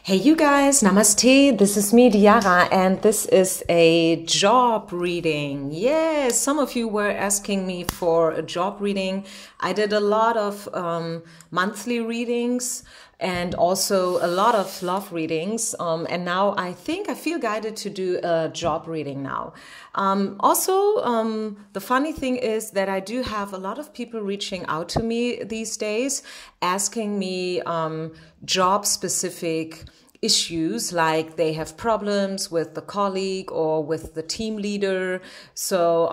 Hey you guys, namaste, this is me Diara and this is a job reading. Yes, some of you were asking me for a job reading. I did a lot of monthly readings and also a lot of love readings, and now I think I feel guided to do a job reading now. The funny thing is that I do have a lot of people reaching out to me these days asking me job specific issues, like they have problems with the colleague or with the team leader. So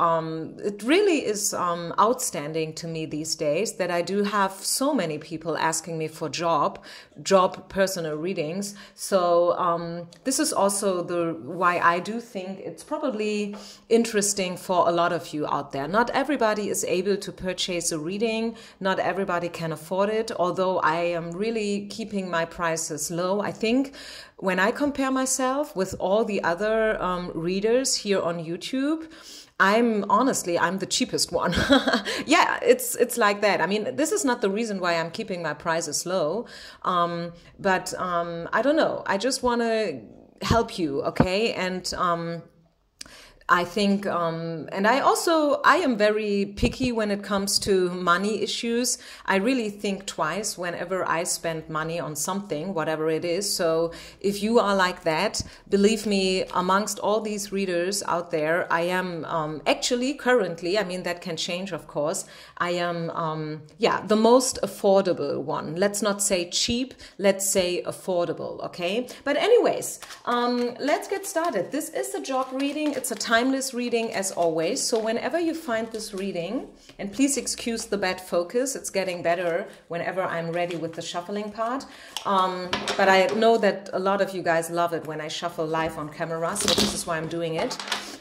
it really is outstanding to me these days that I do have so many people asking me for job personal readings. So this is also why I do think it's probably interesting for a lot of you out there. Not everybody is able to purchase a reading. Not everybody can afford it, although I am really keeping my prices low. I think when I compare myself with all the other readers here on YouTube, I'm the cheapest one. Yeah, it's like that. I mean, this is not the reason why I'm keeping my prices low, but I don't know. I just want to help you, okay? And I think, and I am very picky when it comes to money issues. I really think twice whenever I spend money on something, whatever it is. So if you are like that, believe me, amongst all these readers out there, I am actually currently, I mean, that can change, of course. I am, the most affordable one. Let's not say cheap, let's say affordable, okay? But anyways, let's get started. This is a job reading. It's a timeless reading as always. So whenever you find this reading, and please excuse the bad focus, it's getting better whenever I'm ready with the shuffling part. But I know that a lot of you guys love it when I shuffle live on camera, so this is why I'm doing it.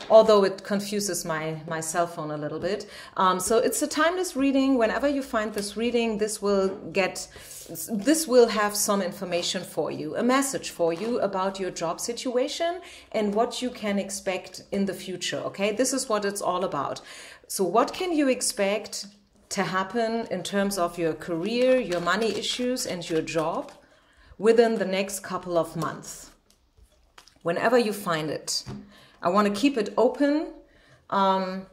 Although it confuses my cell phone a little bit. So it's a timeless reading. Whenever you find this reading, this will have some information for you, a message for you about your job situation and what you can expect in the future, okay? This is what it's all about. So what can you expect to happen in terms of your career, your money issues, and your job within the next couple of months? Whenever you find it. I want to keep it open. So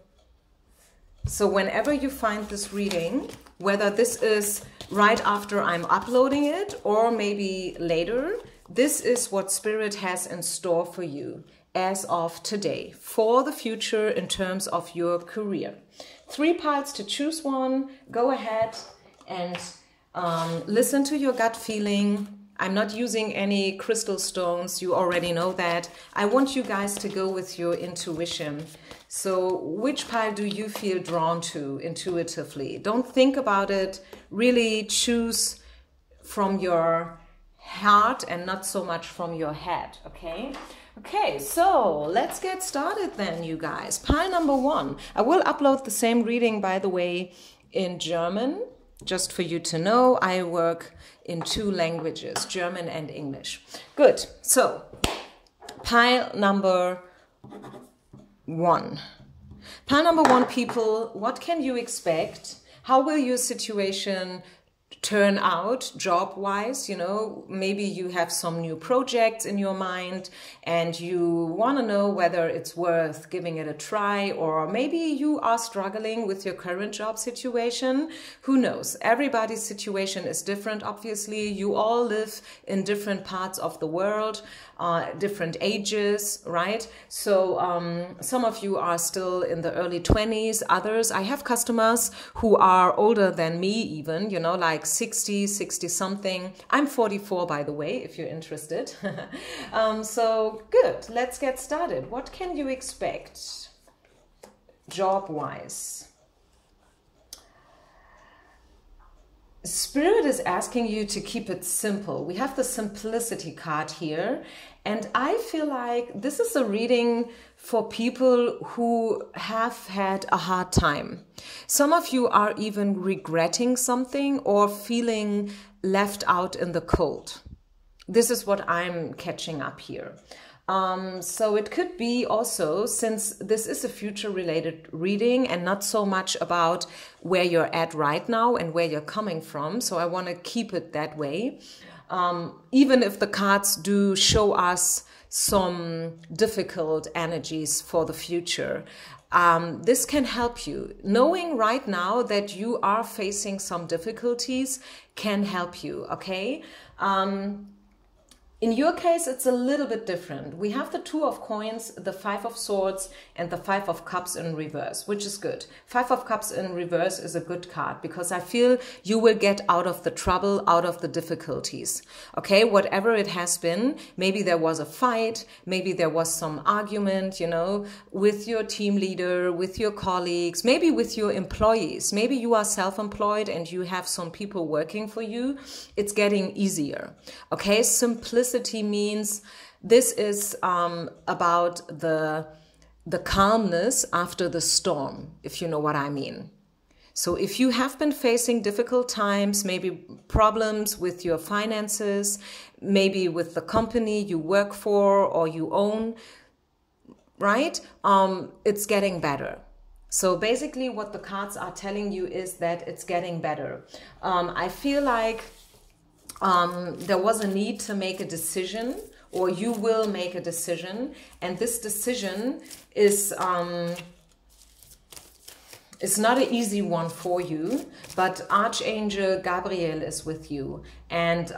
whenever you find this reading, whether this is right after I'm uploading it or maybe later, this is what Spirit has in store for you as of today for the future in terms of your career. 3 parts to choose one. Go ahead and listen to your gut feeling. I'm not using any crystal stones. You already know that. I want you guys to go with your intuition. So which pile do you feel drawn to intuitively? Don't think about it. Really choose from your heart and not so much from your head, okay? Okay, so let's get started then, you guys. Pile number 1. I will upload the same reading, by the way, in German. Just for you to know, I work in 2 languages, German and English. Good. So, pile number 1. Pile number 1, people, what can you expect? How will your situation turn out job-wise? You know, maybe you have some new projects in your mind and you want to know whether it's worth giving it a try, or maybe you are struggling with your current job situation. Who knows? Everybody's situation is different, obviously. You all live in different parts of the world, different ages, right? So some of you are still in the early 20s, others, I have customers who are older than me even, you know, like 60 something. I'm 44, by the way, if you're interested. So good, let's get started. What can you expect job-wise? Spirit is asking you to keep it simple. We have the simplicity card here, and I feel like this is a reading for people who have had a hard time. Some of you are even regretting something or feeling left out in the cold. This is what I'm catching up here. So it could be also, since this is a future related reading and not so much about where you're at right now and where you're coming from. So I want to keep it that way. Even if the cards do show us some difficult energies for the future, this can help you. Knowing right now that you are facing some difficulties can help you, okay? In your case, it's a little bit different. We have the Two of Coins, the Five of Swords, and the Five of Cups in reverse, which is good. Five of Cups in reverse is a good card because I feel you will get out of the trouble, out of the difficulties. Okay, whatever it has been, maybe there was a fight, maybe there was some argument, you know, with your team leader, with your colleagues, maybe with your employees. Maybe you are self-employed and you have some people working for you. It's getting easier. Okay, simplicity means this is about the calmness after the storm, if you know what I mean. So if you have been facing difficult times, maybe problems with your finances, maybe with the company you work for or you own, right? It's getting better. So basically what the cards are telling you is that it's getting better. I feel like there was a need to make a decision, or you will make a decision, and this decision is not an easy one for you, but Archangel Gabriel is with you, and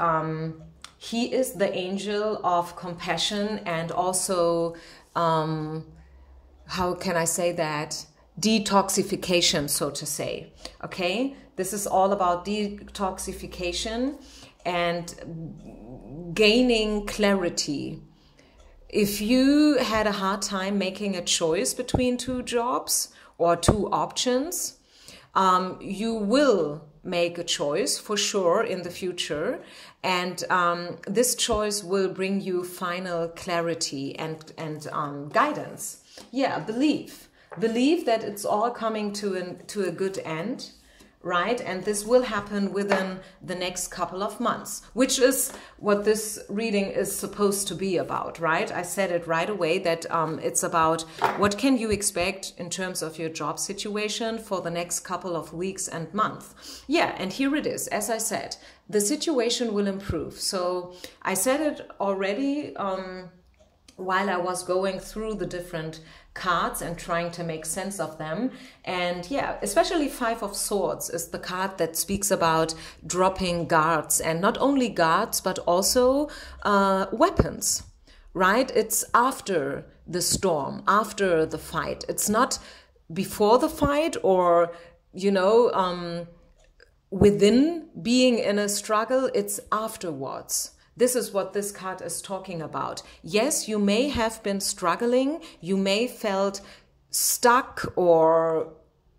he is the angel of compassion and also, how can I say that? Detoxification, so to say. Okay, this is all about detoxification and gaining clarity. If you had a hard time making a choice between two jobs or two options, you will make a choice for sure in the future, and this choice will bring you final clarity and guidance. Yeah, believe that it's all coming to a good end. Right? And this will happen within the next couple of months, which is what this reading is supposed to be about, right? I said it right away that it's about what can you expect in terms of your job situation for the next couple of weeks and months. Yeah, and here it is. As I said, the situation will improve. So I said it already while I was going through the different cards and trying to make sense of them. And yeah, especially Five of Swords is the card that speaks about dropping guards, and not only guards, but also weapons, right? It's after the storm, after the fight. It's not before the fight or, you know, within being in a struggle, it's afterwards. This is what this card is talking about. Yes, you may have been struggling, you may felt stuck, or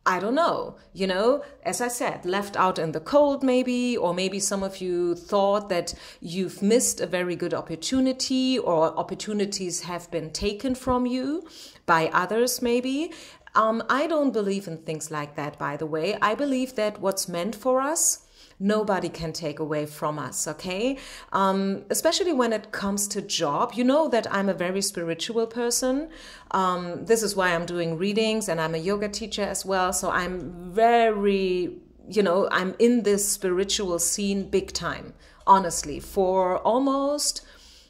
I don't know, you know, as I said, left out in the cold maybe, or maybe some of you thought that you've missed a very good opportunity, or opportunities have been taken from you by others maybe. I don't believe in things like that, by the way. I believe that what's meant for us, nobody can take away from us, okay? Especially when it comes to job. You know that I'm a very spiritual person. This is why I'm doing readings, and I'm a yoga teacher as well. So I'm very, you know, I'm in this spiritual scene big time, honestly, for almost,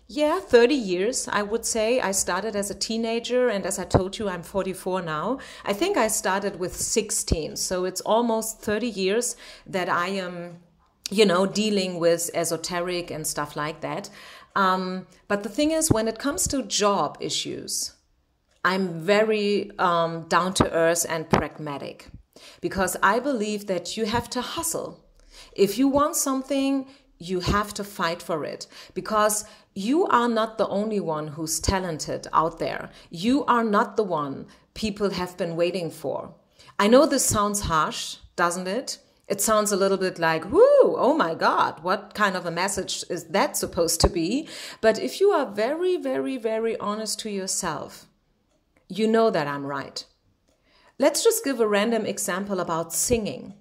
yeah, 30 years, I would say. I started as a teenager, and as I told you, I'm 44 now. I think I started with 16, so it's almost 30 years that I am, you know, dealing with esoteric and stuff like that. But the thing is, when it comes to job issues, I'm very down to earth and pragmatic, because I believe that you have to hustle. If you want something, you have to fight for it, because you are not the only one who's talented out there. You are not the one people have been waiting for. I know this sounds harsh, doesn't it? It sounds a little bit like, whoo, oh my God, what kind of a message is that supposed to be? But if you are very, very, very honest to yourself, you know that I'm right. Let's just give a random example about singing.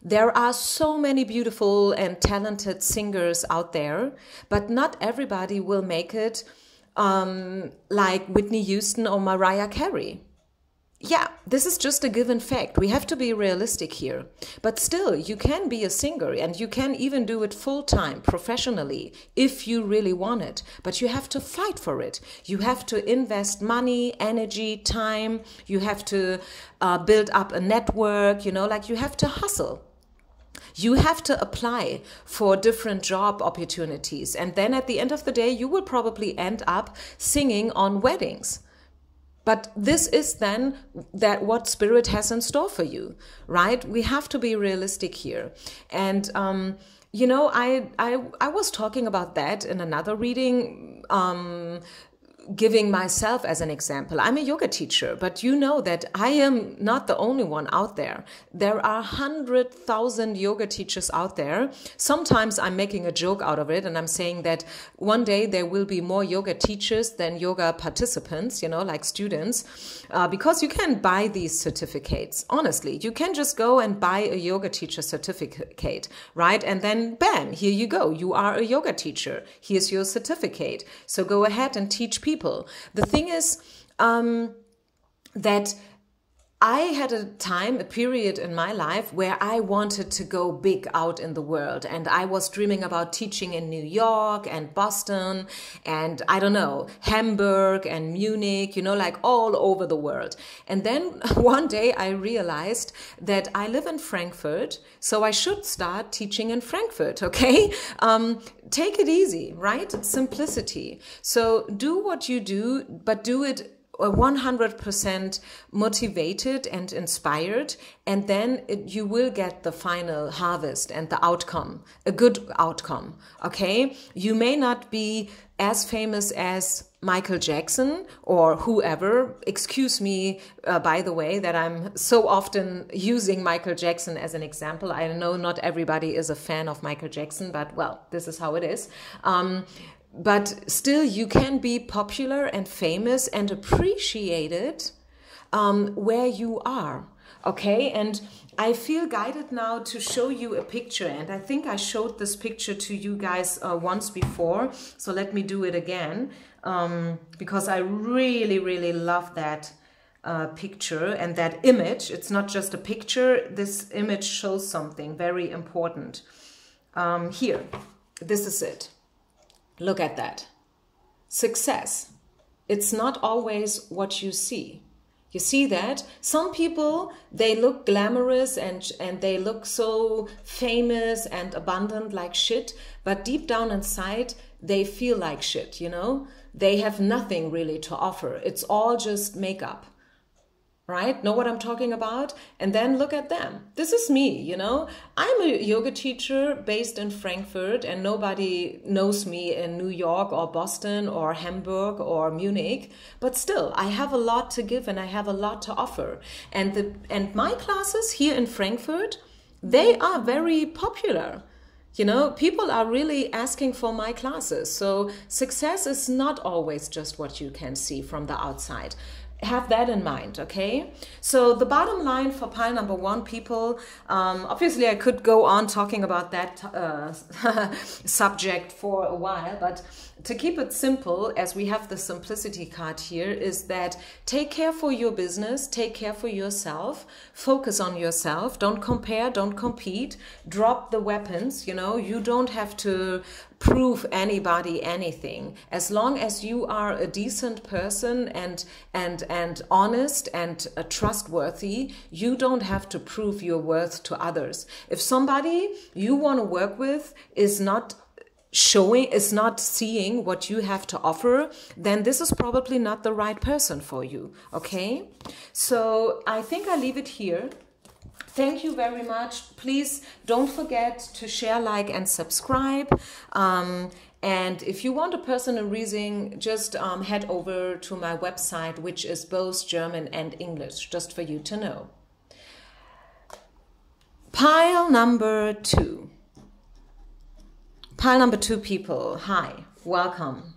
There are so many beautiful and talented singers out there, but not everybody will make it like Whitney Houston or Mariah Carey. Yeah, this is just a given fact. We have to be realistic here. But still, you can be a singer and you can even do it full-time, professionally, if you really want it. But you have to fight for it. You have to invest money, energy, time. You have to build up a network, like you have to hustle. You have to apply for different job opportunities. And then at the end of the day, you will probably end up singing on weddings. But this is then what Spirit has in store for you, right? We have to be realistic here. And, I was talking about that in another reading, giving myself as an example. I'm a yoga teacher, but you know that I am not the only one out there. There are 100,000 yoga teachers out there. Sometimes I'm making a joke out of it and I'm saying that one day there will be more yoga teachers than yoga participants, like students, because you can buy these certificates. Honestly, you can just go and buy a yoga teacher certificate, right? And then bam, here you go. You are a yoga teacher. Here's your certificate. So go ahead and teach people. The thing is that I had a period in my life where I wanted to go big out in the world. And I was dreaming about teaching in New York and Boston and, I don't know, Hamburg and Munich, like all over the world. And then one day I realized that I live in Frankfurt, so I should start teaching in Frankfurt, okay? Take it easy, right? Simplicity. So do what you do, but do it 100% motivated and inspired, and then you will get the final harvest and the outcome, a good outcome, okay? You may not be as famous as Michael Jackson or whoever. Excuse me, by the way, that I'm so often using Michael Jackson as an example. I know not everybody is a fan of Michael Jackson, but well, this is how it is. But still, you can be popular and famous and appreciated where you are, okay? And I feel guided now to show you a picture. And I think I showed this picture to you guys once before. So let me do it again because I really, really love that picture and that image. It's not just a picture. This image shows something very important. Here, this is it. Look at that. Success. It's not always what you see. You see that? Some people, they look glamorous and they look so famous and abundant like shit, but deep down inside, they feel like shit, They have nothing really to offer. It's all just makeup. Right? Know what I'm talking about? And then look at them. This is me, I'm a yoga teacher based in Frankfurt and nobody knows me in New York or Boston or Hamburg or Munich. But still, I have a lot to give and I have a lot to offer. And my classes here in Frankfurt, they are very popular. People are really asking for my classes. So success is not always just what you can see from the outside. Have that in mind, okay? So the bottom line for pile number 1, people, obviously I could go on talking about that subject for a while, but to keep it simple, as we have the simplicity card here, is that take care for your business, take care for yourself, focus on yourself, don't compare, don't compete, drop the weapons, you don't have to prove anybody anything. As long as you are a decent person and honest and trustworthy, you don't have to prove your worth to others. If somebody you want to work with is not seeing what you have to offer, then this is probably not the right person for you, okay? So I think I leave it here. Thank you very much. Please don't forget to share, like, and subscribe. And if you want a personal reading, just head over to my website, which is both German and English, just for you to know. Pile number 2. Pile number 2 people, hi, welcome.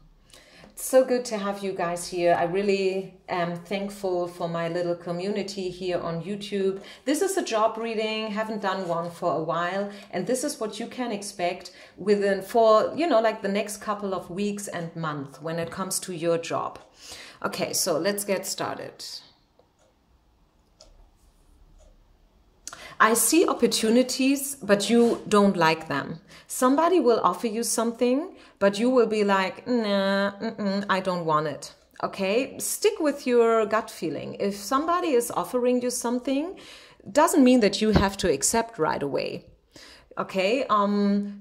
So good to have you guys here. I really am thankful for my little community here on YouTube. This is a job reading, haven't done one for a while, and this is what you can expect for like the next couple of weeks and months when it comes to your job. Okay, so let's get started. I see opportunities, but you don't like them. Somebody will offer you something, but you will be like, nah, I don't want it. Okay, stick with your gut feeling. If somebody is offering you something, doesn't mean that you have to accept right away. Okay,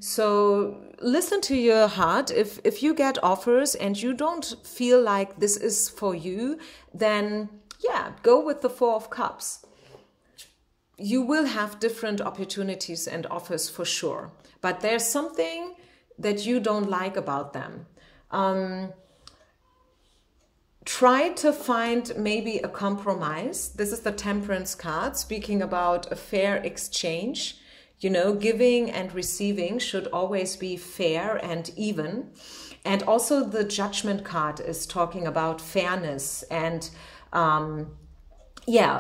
so listen to your heart. If you get offers and you don't feel like this is for you, then yeah, go with the Four of Cups. You will have different opportunities and offers for sure, but there's something that you don't like about them. Try to find maybe a compromise. This is the Temperance card, speaking about a fair exchange. You know, giving and receiving should always be fair and even. And also the Judgment card is talking about fairness and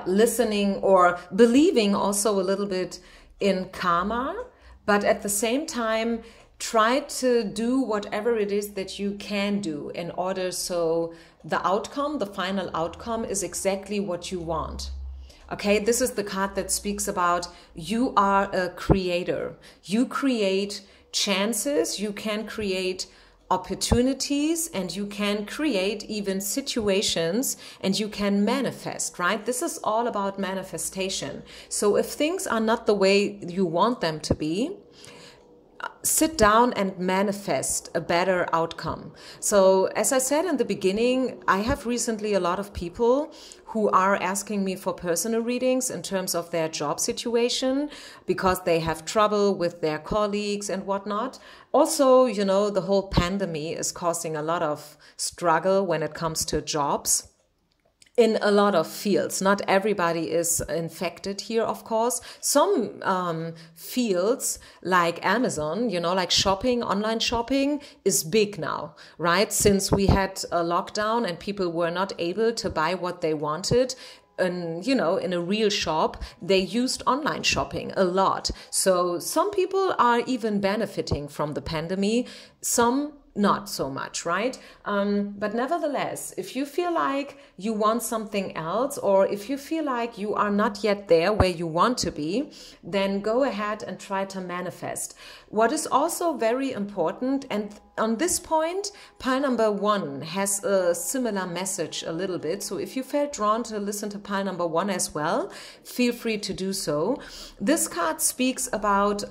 listening or believing also a little bit in karma, but at the same time, try to do whatever it is that you can do in order so the final outcome is exactly what you want. Okay, this is the card that speaks about you are a creator. You create chances, you can create opportunities, and you can create even situations, and you can manifest, right? This is all about manifestation. So if things are not the way you want them to be, sit down and manifest a better outcome. So as I said in the beginning, I have recently a lot of people who are asking me for personal readings in terms of their job situation because they have trouble with their colleagues and whatnot. Also, you know, the whole pandemic is causing a lot of struggle when it comes to jobs in a lot of fields. Not everybody is infected here, of course. Some fields like Amazon, you know, like shopping, online shopping is big now, right? Since we had a lockdown and people were not able to buy what they wanted, and, you know, in a real shop, they used online shopping a lot. So some people are even benefiting from the pandemic, some not so much, right? But nevertheless, if you feel like you want something else, or if you feel like you are not yet there where you want to be, then go ahead and try to manifest. What is also very important, and on this point, pile number 1 has a similar message a little bit. So if you felt drawn to listen to pile number 1 as well, feel free to do so. This card speaks about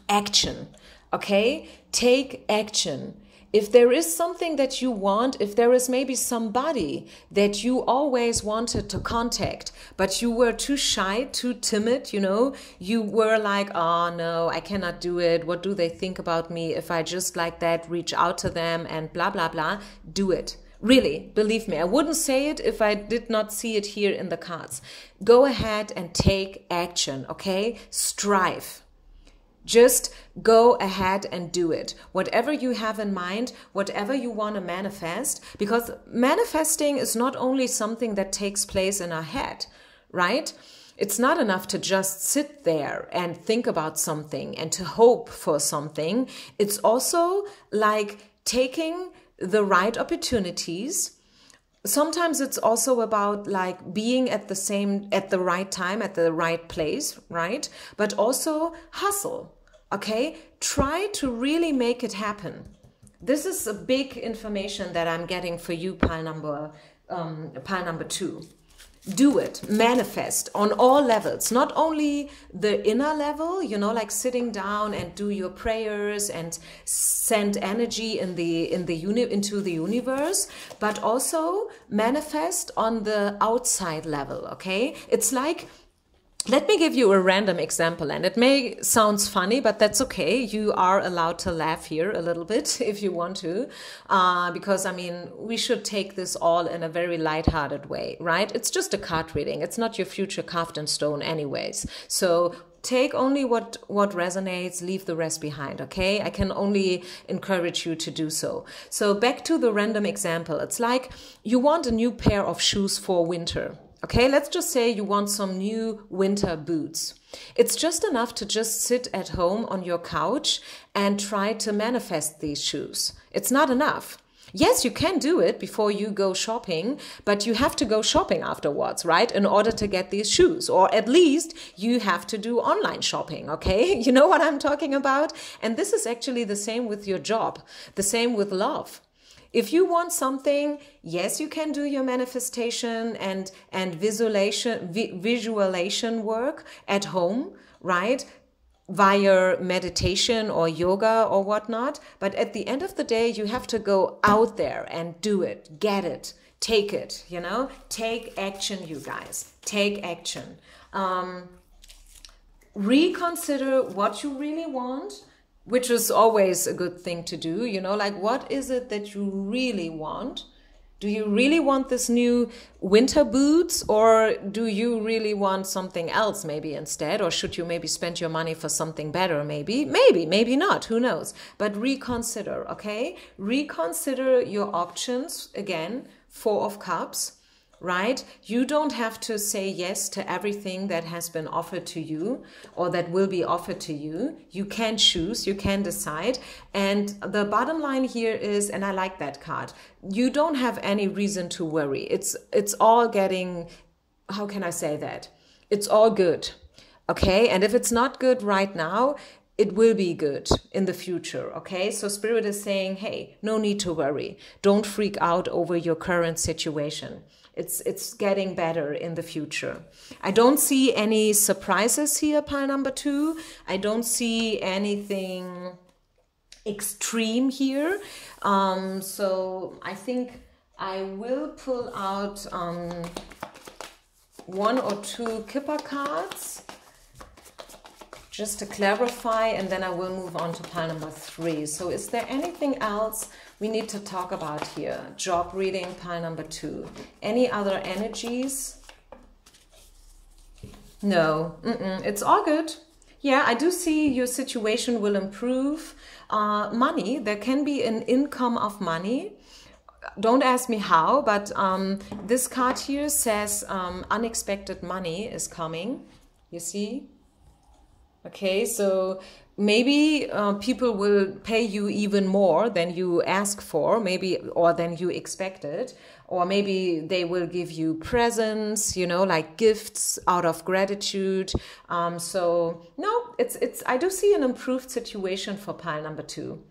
action. Okay, take action. If there is something that you want, if there is maybe somebody that you always wanted to contact, but you were too shy, too timid, you know, you were like, oh no, I cannot do it. What do they think about me if I just like that reach out to them and blah, blah, blah, do it. Really, believe me, I wouldn't say it if I did not see it here in the cards. Go ahead and take action, okay? Strive. Just go ahead and do it. Whatever you have in mind, whatever you want to manifest, because manifesting is not only something that takes place in our head, right? It's not enough to just sit there and think about something and to hope for something. It's also like taking the right opportunities. Sometimes it's also about like being at the right time, at the right place, right? But also hustle, okay? Try to really make it happen. This is a big information that I'm getting for you, pile number 2. Do it, manifest on all levels, not only the inner level, you know, like sitting down and do your prayers and send energy into the universe, but also manifest on the outside level, okay? It's like, let me give you a random example, and it may sound funny, but that's okay. You are allowed to laugh here a little bit if you want to, because, I mean, we should take this all in a very lighthearted way, right? It's just a card reading. It's not your future carved in stone anyways. So take only what resonates, leave the rest behind, okay? I can only encourage you to do so. So back to the random example. It's like you want a new pair of shoes for winter. Okay, let's just say you want some new winter boots. It's just enough to just sit at home on your couch and try to manifest these shoes. It's not enough. Yes, you can do it before you go shopping, but you have to go shopping afterwards, right? In order to get these shoes, or at least you have to do online shopping, okay? You know what I'm talking about? And this is actually the same with your job, the same with love. If you want something, yes, you can do your manifestation and visualization work at home, right? Via meditation or yoga or whatnot. But at the end of the day, you have to go out there and do it, get it, take it, you know? Take action, you guys. Take action. Reconsider what you really want, which is always a good thing to do, you know, like what is it that you really want? Do you really want this new winter boots, or do you really want something else maybe instead? Or should you maybe spend your money for something better? Maybe not, who knows? But reconsider, okay? Reconsider your options. Again, Four of Cups, right? You don't have to say yes to everything that has been offered to you or that will be offered to you. You can choose, you can decide. And the bottom line here is, and I like that card, you don't have any reason to worry. It's all getting, how can I say that? It's all good, okay? And if it's not good right now, it will be good in the future, okay? So Spirit is saying, hey, no need to worry. Don't freak out over your current situation. It's getting better in the future. I don't see any surprises here, pile number 2. I don't see anything extreme here. So I think I will pull out 1 or 2 Kipper cards just to clarify, and then I will move on to pile number 3. So is there anything else we need to talk about here? Job reading, pile number 2. Any other energies? No, it's all good. Yeah, I do see your situation will improve. Money, there can be an income of money. Don't ask me how, but this card here says unexpected money is coming. You see? Okay, so maybe people will pay you even more than you ask for, maybe, or than you expected, or maybe they will give you presents, you know, like gifts out of gratitude. So no, I do see an improved situation for pile number 2.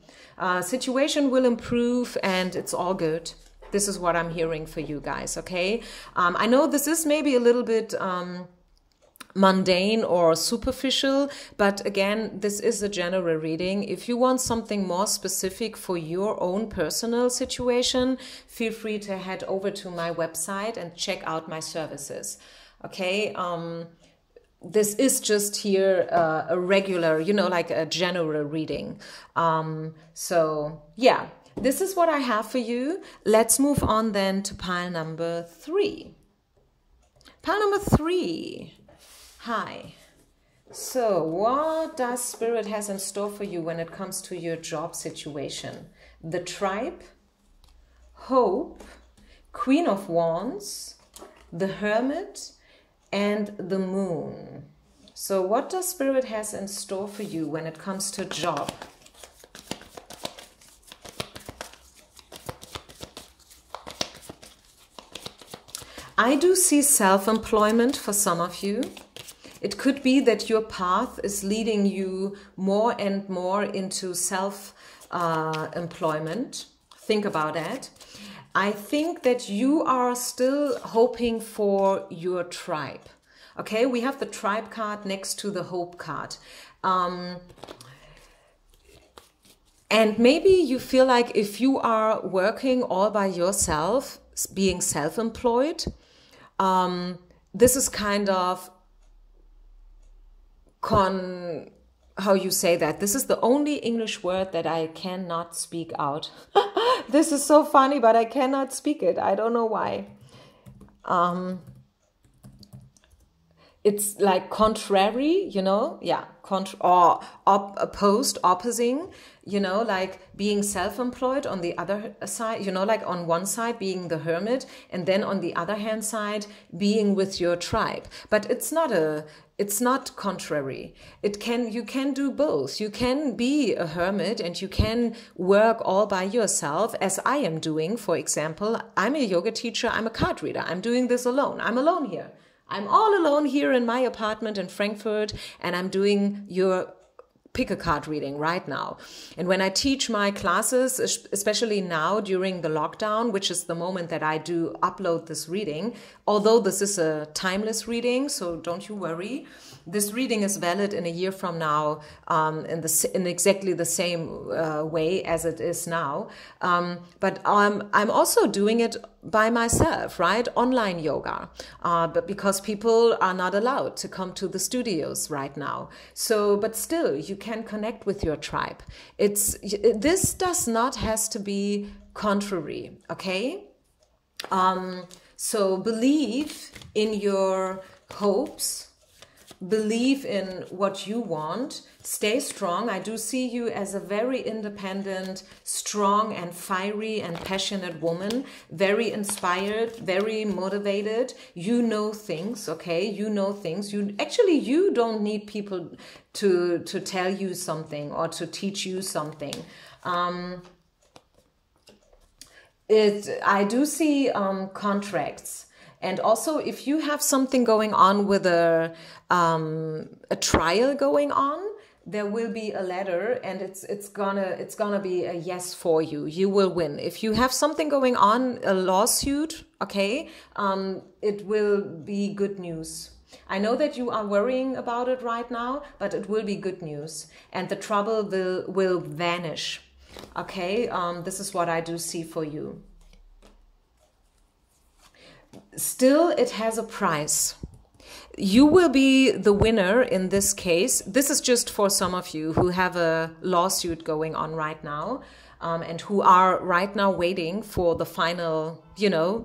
Situation will improve and it's all good. This is what I'm hearing for you guys, okay? I know this is maybe a little bit mundane or superficial, but again, this is a general reading. If you want something more specific for your own personal situation, feel free to head over to my website and check out my services. Okay, this is just here a regular, you know, like a general reading. So yeah, this is what I have for you. Let's move on then to pile number 3. Pile number 3. Hi. So what does Spirit has in store for you when it comes to your job situation? The Tribe, Hope, Queen of Wands, the Hermit, and the Moon. So what does Spirit has in store for you when it comes to job? I do see self-employment for some of you. It could be that your path is leading you more and more into self-employment. Think about that. I think that you are still hoping for your tribe. Okay, we have the Tribe card next to the Hope card. And maybe you feel like if you are working all by yourself, being self-employed, this is kind of how you say that? This is the only English word that I cannot speak out. This is so funny, but I cannot speak it. I don't know why. it's like contrary, you know, yeah, or opposed, opposing, you know, like being self-employed on the other side, you know, like on one side being the hermit, and then on the other hand side being with your tribe. But it's not contrary. You can do both. You can be a hermit and you can work all by yourself, as I am doing. For example, I'm a yoga teacher, I'm a card reader, I'm doing this alone. I'm alone here. I'm all alone here in my apartment in Frankfurt, and I'm doing your pick a card reading right now. And when I teach my classes, especially now during the lockdown, which is the moment that I do upload this reading, although this is a timeless reading, so don't you worry. This reading is valid in a year from now, in exactly the same way as it is now. But I'm also doing it by myself, right? Online yoga, but because people are not allowed to come to the studios right now. So, but still, you can connect with your tribe. This does not has to be contrary, okay? So believe in your hopes. Believe in what you want. Stay strong. I do see you as a very independent, strong and fiery and passionate woman. Very inspired, very motivated. You know things, okay? You know things. You don't need people to tell you something or to teach you something. I do see contracts. And also, if you have something going on with a trial going on, there will be a letter, and it's gonna be a yes for you. You will win. If you have something going on, a lawsuit, okay, it will be good news. I know that you are worrying about it right now, but it will be good news, and the trouble will vanish. Okay, this is what I do see for you. Still, it has a price. You will be the winner in this case. This is just for some of you who have a lawsuit going on right now, and who are right now waiting for the final,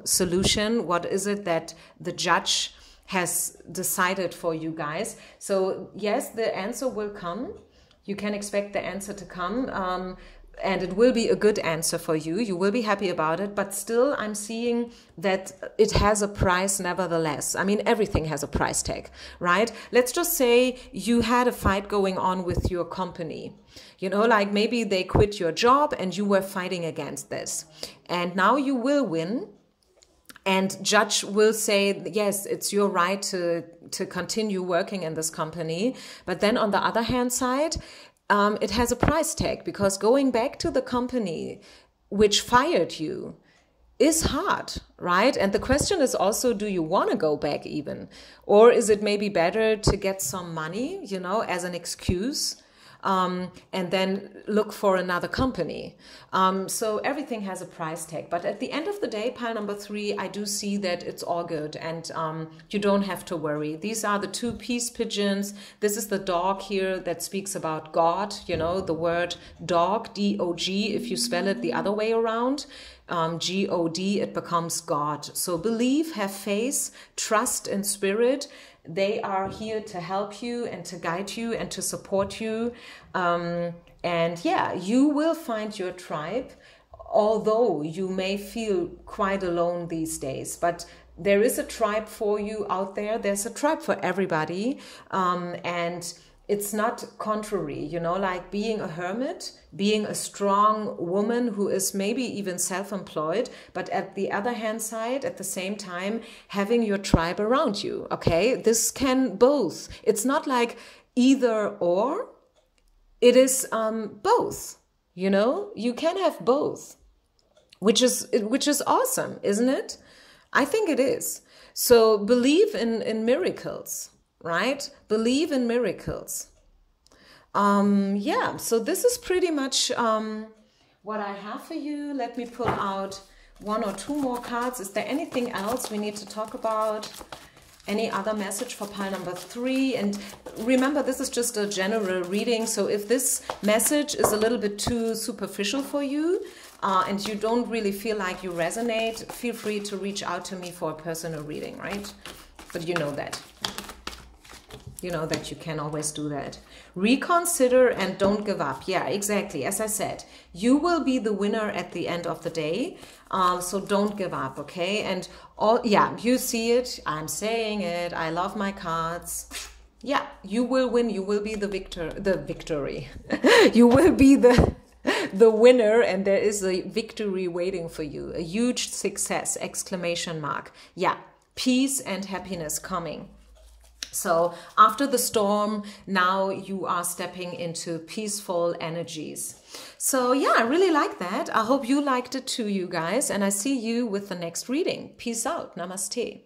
solution. What is it that the judge has decided for you guys? So yes, the answer will come. You can expect the answer to come. And it will be a good answer for you. You will be happy about it. But still, I'm seeing that it has a price nevertheless. I mean, everything has a price tag, right? Let's just say you had a fight going on with your company. Like maybe they quit your job and you were fighting against this. And now you will win. And judge will say, yes, it's your right to continue working in this company. But then on the other hand side, it has a price tag, because going back to the company which fired you is hard, right? And the question is also, do you want to go back even? Or is it maybe better to get some money, as an excuse, and then look for another company? So everything has a price tag. But at the end of the day, pile number 3, I do see that it's all good, and you don't have to worry. These are the 2 peace pigeons. This is the dog here that speaks about God, the word dog, D-O-G. If you spell it the other way around, G-O-D, it becomes God. So believe, have faith, trust in spirit. They are here to help you and to guide you and to support you. And yeah, you will find your tribe, although you may feel quite alone these days. But there is a tribe for you out there. There's a tribe for everybody. And it's not contrary, like being a hermit, being a strong woman who is maybe even self-employed, but at the other hand side, at the same time, having your tribe around you, okay? This can both. It's not like either or. It is both, You can have both, which is awesome, isn't it? I think it is. So believe in miracles. Right? Believe in miracles. Yeah, so this is pretty much what I have for you. Let me pull out 1 or 2 more cards. Is there anything else we need to talk about? Any other message for pile number 3? And remember, this is just a general reading. So if this message is a little bit too superficial for you, and you don't really feel like you resonate, feel free to reach out to me for a personal reading, right? But you know that. you know that you can always do that. Reconsider and don't give up. Yeah, exactly. As I said, you will be the winner at the end of the day. So don't give up, okay? And yeah, you see it. I'm saying it. I love my cards. Yeah, you will win. You will be the victory. You will be the winner, and there is a victory waiting for you. A huge success, exclamation mark. Yeah, peace and happiness coming. So after the storm, now you are stepping into peaceful energies. So yeah, I really like that. I hope you liked it too, you guys. And I see you with the next reading. Peace out. Namaste.